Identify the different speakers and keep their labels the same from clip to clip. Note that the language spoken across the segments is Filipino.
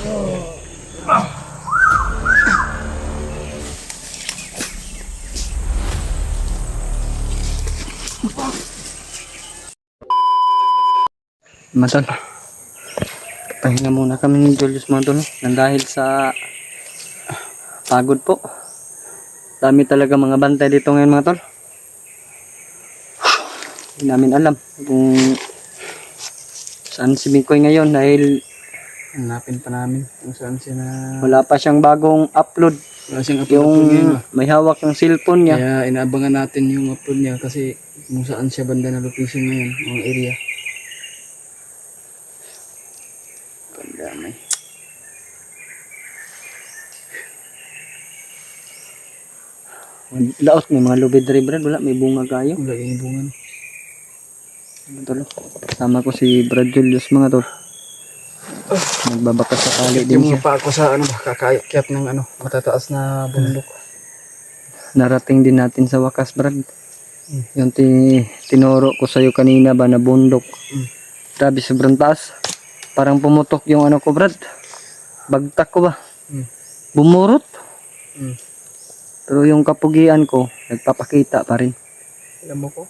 Speaker 1: Matol, pahinga muna kami ni Julius mga tol, nang dahil sa pagod po. Dami talaga mga bantay dito ngayon mga tol. Hindi namin alam kung saan si Mikoy ngayon dahil
Speaker 2: hanapin pa namin kung saan siya na...
Speaker 1: wala pa siyang bagong upload.
Speaker 2: Wala siyang upload
Speaker 1: Yung
Speaker 2: ngayon.
Speaker 1: may hawak ng cellphone niya.
Speaker 2: Kaya inaabangan natin yung upload niya kasi kung saan siya banda na location ngayon, mga area.
Speaker 1: Pandamay. Laos, may mga lubid rin Brad, wala, may bunga kayo.
Speaker 2: Wala yung bungan.
Speaker 1: Mga tol, kasama ko si Brad Julius mga tol. Nagbabakas sa kali din
Speaker 2: Yung
Speaker 1: siya.
Speaker 2: mga pa ako sa ano, kakakyat ng ano, matataas na bundok.
Speaker 1: Narating din natin sa wakas Brad. Yung tinuro ko sa'yo kanina ba na bundok. Grabe, sobrang taas. Parang pumutok yung ano ko Brad. Bagtak ko ba? Bumurot. Pero yung kapugian ko, nagpapakita pa rin.
Speaker 2: Alam mo ko?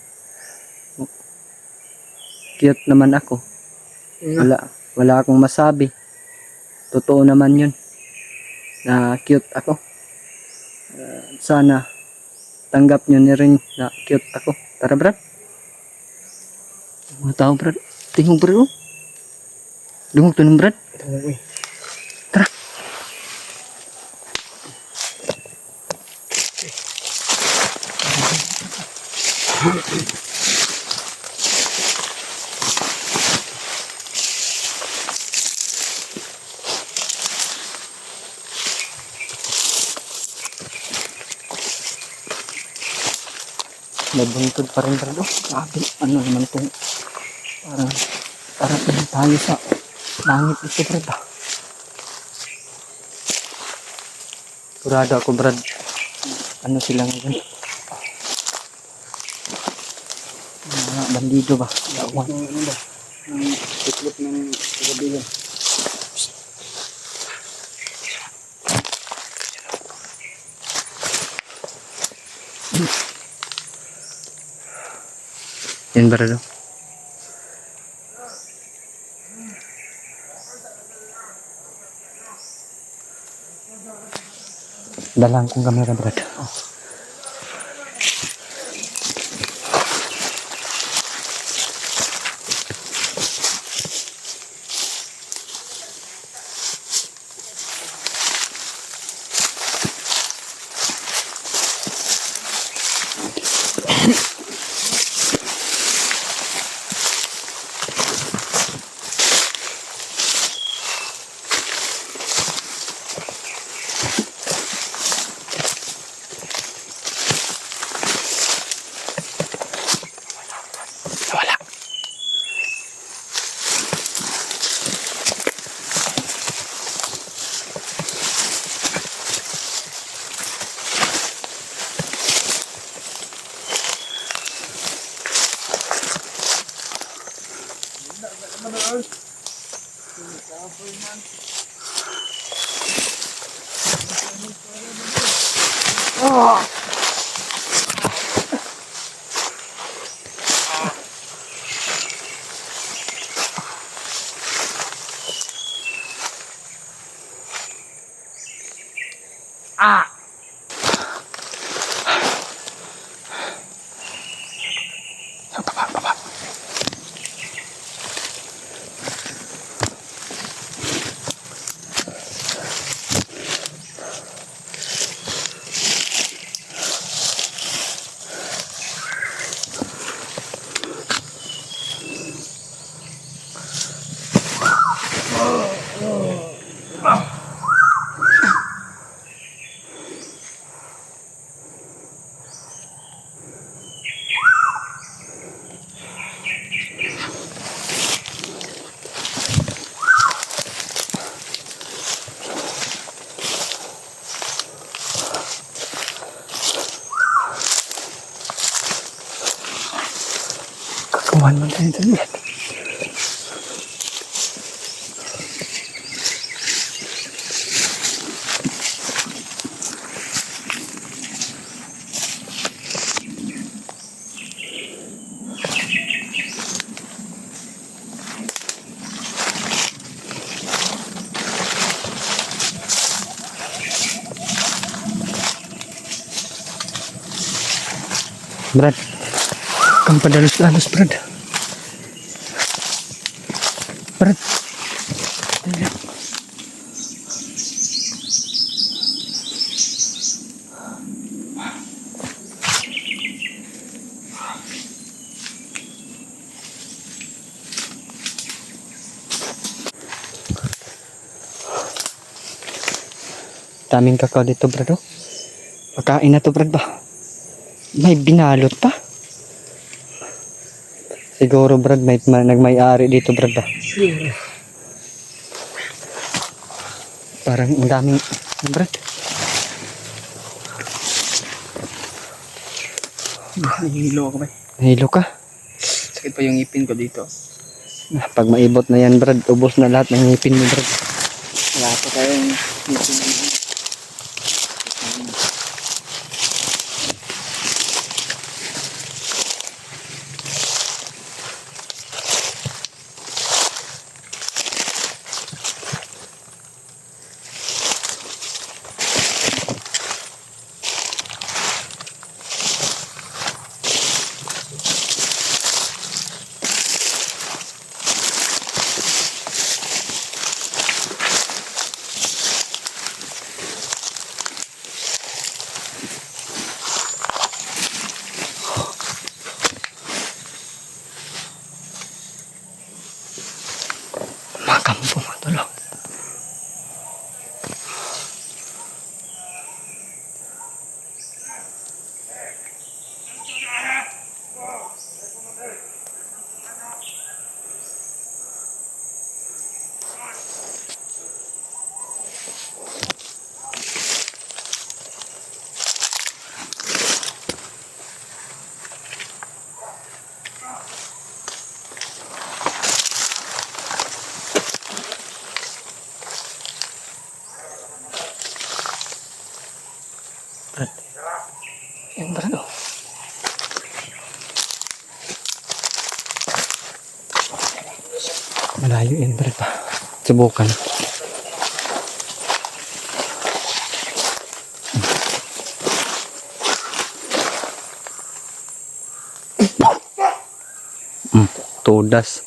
Speaker 1: Cute naman ako. Wala akong masabi. Totoo naman yun. Na cute ako. Sana tanggap nyo na rin na cute ako. Tara Brad. Mga tao Brad. Tingog Brad oh. Dungog to ng Brad. Tara. Nabuntod pa rin Brad oh. Grabe, ano naman kung parang tayo sa langit ito Brad ah. Kurado ako Brad. Ano sila ngayon? Mga bandido ba? Lawan.
Speaker 2: Ano ba? Ang tiklop ng kagabigan.
Speaker 1: Yan Brad oh. Dalang kong kamera Brad. Oh. Wala. Baba. Kakawan mo tayo dyan. Brad. Kang padalos-dalos, Brad. Brad. Daming kakao dito, Brad. Oh. Pagkain na to, Brad ba? May binalot pa. Siguro, Brad, may nagmay-ari dito, Brad ba? Parang ang daming, Brad.
Speaker 2: Nahihilo ako ba?
Speaker 1: Nahilo ka.
Speaker 2: Sakit pa yung ngipin ko dito.
Speaker 1: Pag maibot na yan, Brad, ubos na lahat ng ngipin mo, Brad.
Speaker 2: Wala pa tayong ngipin na yan.
Speaker 1: Makampo mo tulog. Brad. Yan, Brad. Oh. Malayo yan, Brad pa. Subukan. Todas.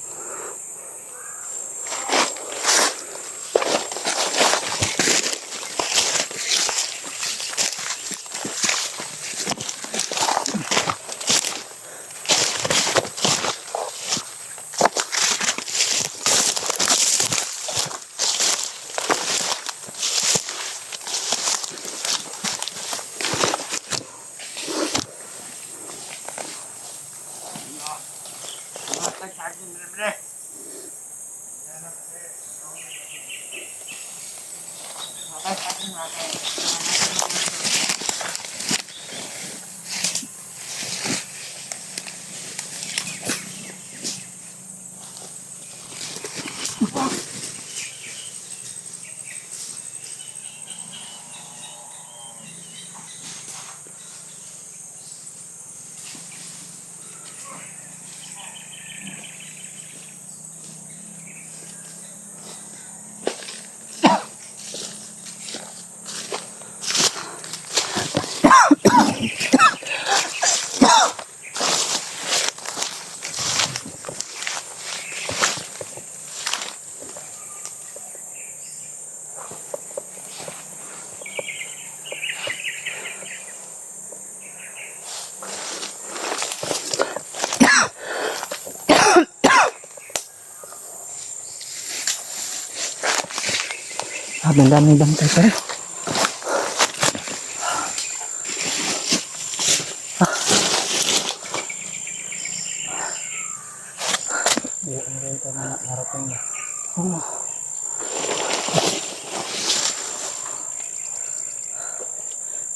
Speaker 1: Ang daming bantay pa rin.
Speaker 2: Hindi rin ito narating na.
Speaker 1: Oh.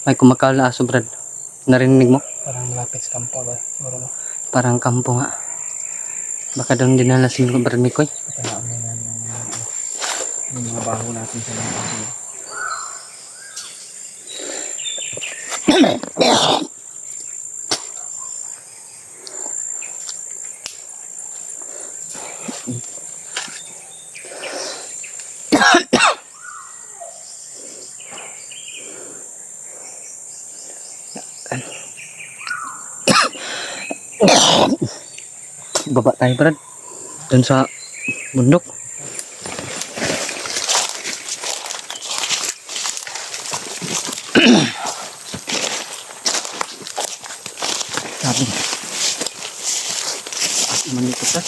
Speaker 1: May kumakal na aso, Brad. Narinig mo?
Speaker 2: Parang malapit sa kampo ba? Siguro mo.
Speaker 1: Parang kampo nga. Baka doon dinala si Brad Mikoy.
Speaker 2: Patanaan mo yan yung mga baho natin sa mga baho.
Speaker 1: Baba tayo Brad. Doon sa bundok. Sabi. Manikot Brad.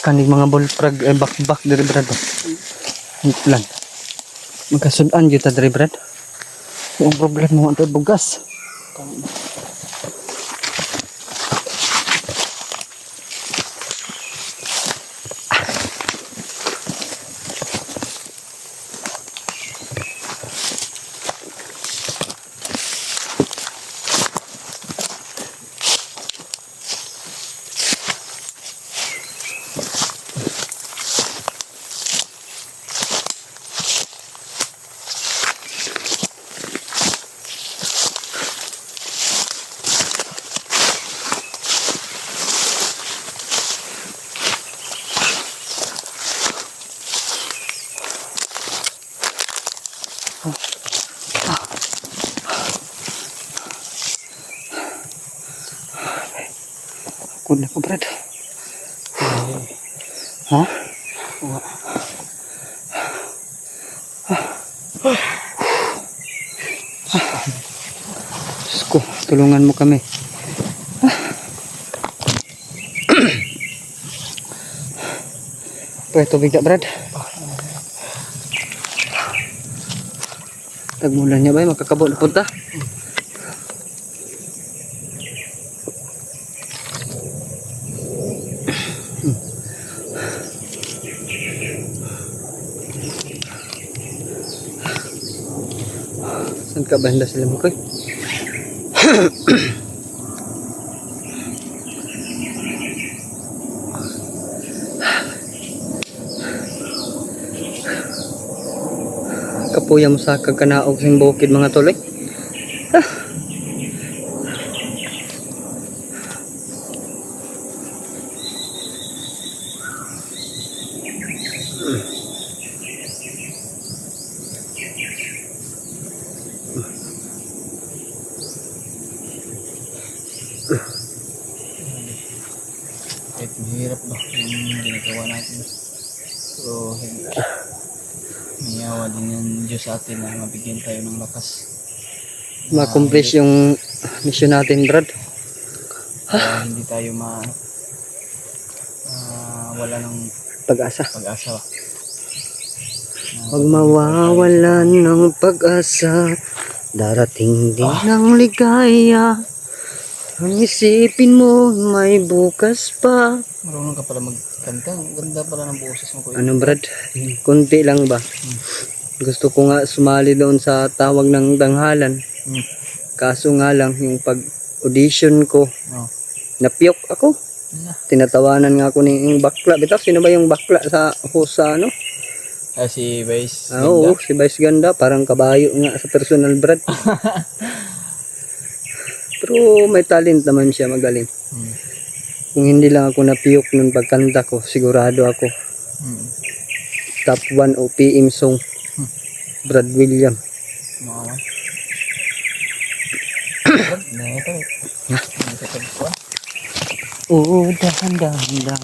Speaker 1: Kaning mga bullfrog bak diri Brad. Lan. Magkasudan gyud ta diri Brad. Yung problema mo ito bugas. Kunin ko Brad. Ha? Diyos ko, tulungan mo kami. Pwede tubig na Brad. Tagmulan niya ba makakabot na punta? Saan ka banda sila mo koy? Kapuya mo sa kagkanaog sing bukid mga tuloy.
Speaker 2: Kahit mahirap ba yung ginagawa natin. So, mayawa din yung Diyos sa atin na mabigyan tayo ng lakas.
Speaker 1: Ma-accomplish yung mission natin Brad.
Speaker 2: Para hindi tayo wala ng
Speaker 1: Pag-asa.
Speaker 2: pag-asa.
Speaker 1: Huwag mawawalan ng pag-asa. Darating din ang ligaya. Ang isipin mo may bukas pa.
Speaker 2: Marunong ka pala magkanta. Ang ganda pala ng boses mo, kuya.
Speaker 1: Ano Brad? Kunti lang ba? Gusto ko nga sumali doon sa tawag ng tanghalan. Kaso nga lang yung pag-audition ko,
Speaker 2: Oh.
Speaker 1: napiyok ako.
Speaker 2: Ano?
Speaker 1: Tinatawanan nga ako ng bakla. Bitaw, sino ba yung bakla sa ano?
Speaker 2: Si Vice.
Speaker 1: Oo, si Vice Ganda. Parang kabayo nga sa personal Brad. Pero may talent naman siya, magaling. Kung hindi lang ako napiyok nung pagkanta ko, sigurado ako. Top 1 OPM song. Brad William.
Speaker 2: Makawan. Na ito.
Speaker 1: Oo, dahan-dahan lang.